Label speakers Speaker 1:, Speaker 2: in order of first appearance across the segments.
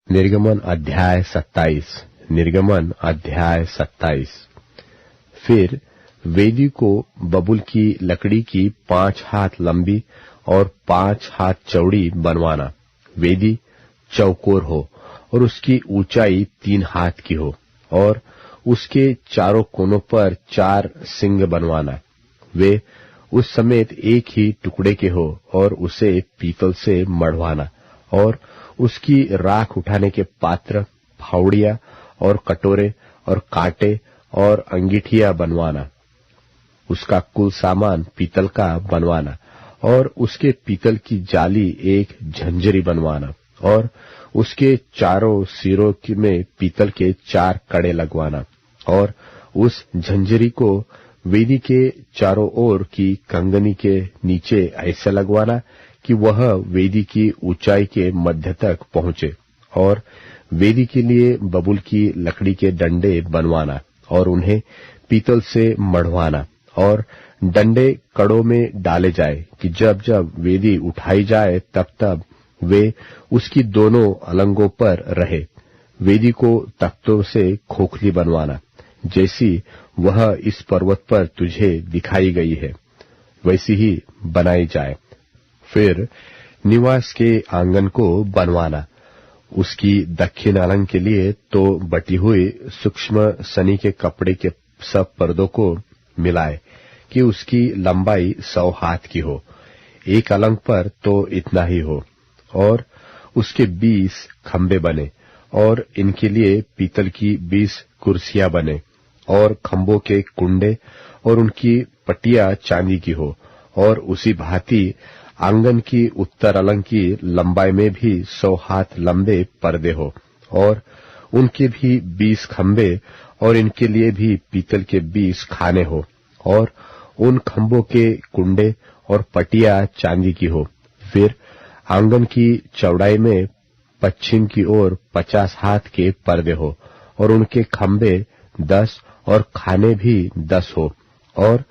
Speaker 1: निर्गमन अध्याय 27। निर्गमन अध्याय 27। फिर वेदी को बबूल की लकड़ी की 5 हाथ लंबी और 5 हाथ चौड़ी बनवाना। वेदी चौकोर हो और उसकी ऊंचाई 3 हाथ की हो और उसके चारों कोनों पर 4 सिंग बनवाना। वे उस समेत एक ही टुकड़े के हो और उसे पीतल से मढ़वाना और उसकी राख उठाने के पात्र, फावड़ियां और कटोरे और कांटे और अंगीठियां बनवाना। उसका कुल सामान पीतल का बनवाना और उसके पीतल की जाली एक झंझरी बनवाना और उसके चारों सिरों में पीतल के 4 कड़े लगवाना और उस झंझरी को वेदी के चारों ओर की कंगनी के नीचे ऐसे लगवाना कि वह वेदी की ऊंचाई के मध्य तक पहुंचे और वेदी के लिए बबूल की लकड़ी के डंडे बनवाना और उन्हें पीतल से मढ़वाना और डंडे कड़ों में डाले जाए कि जब जब वेदी उठाई जाए तब तब वे उसकी दोनों अलंगों पर रहे। वेदी को तख्तों से खोखली बनवाना, जैसी वह इस पर्वत पर तुझे दिखाई गई है वैसी ही बनाई जाए। फिर निवास के आंगन को बनवाना। उसकी दक्षिण अलंग के लिए तो बटी हुई सूक्ष्म सनी के कपड़े के सब पर्दों को मिलाए कि उसकी लंबाई 100 हाथ की हो। एक अलंग पर तो इतना ही हो और उसके 20 खंबे बने और इनके लिए पीतल की 20 कुर्सियां बने और खंभों के कुंडे और उनकी पट्टियां चांदी की हो और उसी भांति आंगन की उत्तर अलंग की लंबाई में भी 100 हाथ लंबे पर्दे हो और उनके भी 20 खंबे और इनके लिए भी पीतल के 20 खाने हो और उन खंभों के कुंडे और पटिया चांदी की हो। फिर आंगन की चौड़ाई में पश्चिम की ओर 50 हाथ के पर्दे हो और उनके खंबे 10 और खाने भी 10 हो और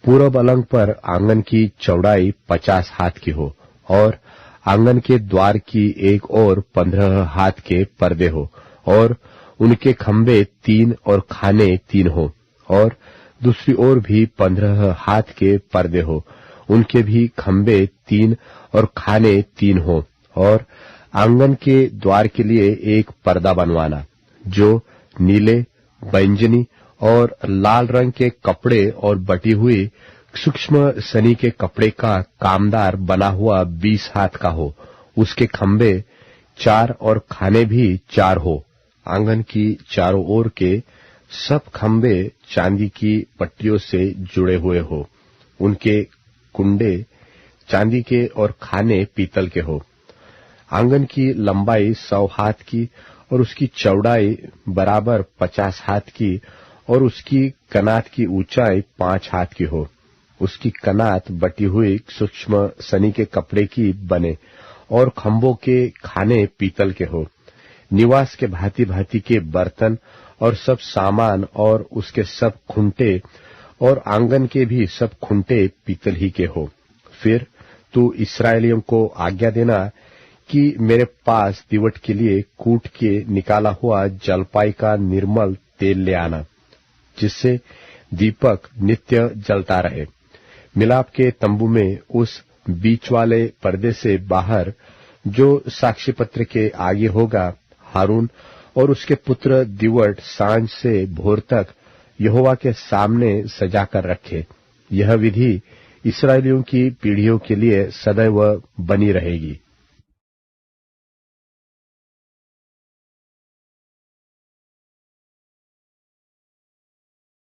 Speaker 1: पूरब अलंग पर आंगन की चौड़ाई 50 हाथ की हो और आंगन के द्वार की एक ओर 15 हाथ के पर्दे हो और उनके खंबे 3 और खाने 3 हो और दूसरी ओर भी 15 हाथ के पर्दे हो, उनके भी खंबे 3 और खाने 3 हो और आंगन के द्वार के लिए एक पर्दा बनवाना जो नीले, बैंजनी और लाल रंग के कपड़े और बटी हुई सूक्ष्म सनी के कपड़े का कामदार बना हुआ 20 हाथ का हो। उसके खंबे 4 और खाने भी 4 हो। आंगन की चारों ओर के सब खंबे चांदी की पट्टियों से जुड़े हुए हो। उनके कुंडे चांदी के और खाने पीतल के हो। आंगन की लंबाई 100 हाथ की और उसकी चौड़ाई बराबर 50 हाथ की और उसकी कनात की ऊंचाई 5 हाथ की हो। उसकी कनात बटी हुई सूक्ष्म सनी के कपड़े की बने और खंभों के खाने पीतल के हो। निवास के भांति भांति के बर्तन और सब सामान और उसके सब खुंटे और आंगन के भी सब खुंटे पीतल ही के हो। फिर तू इस्राएलियों को आज्ञा देना कि मेरे पास दीवट के लिए कूट के निकाला हुआ जलपाई का निर्मल तेल ले आना, जिससे दीपक नित्य जलता रहे। मिलाप के तंबू में उस बीच वाले पर्दे से बाहर जो साक्षी पत्र के आगे होगा, हारून और उसके पुत्र दीवट सांझ से भोर तक यहोवा के सामने सजाकर रखे। यह विधि इस्राएलियों की पीढ़ियों के लिए सदैव बनी रहेगी।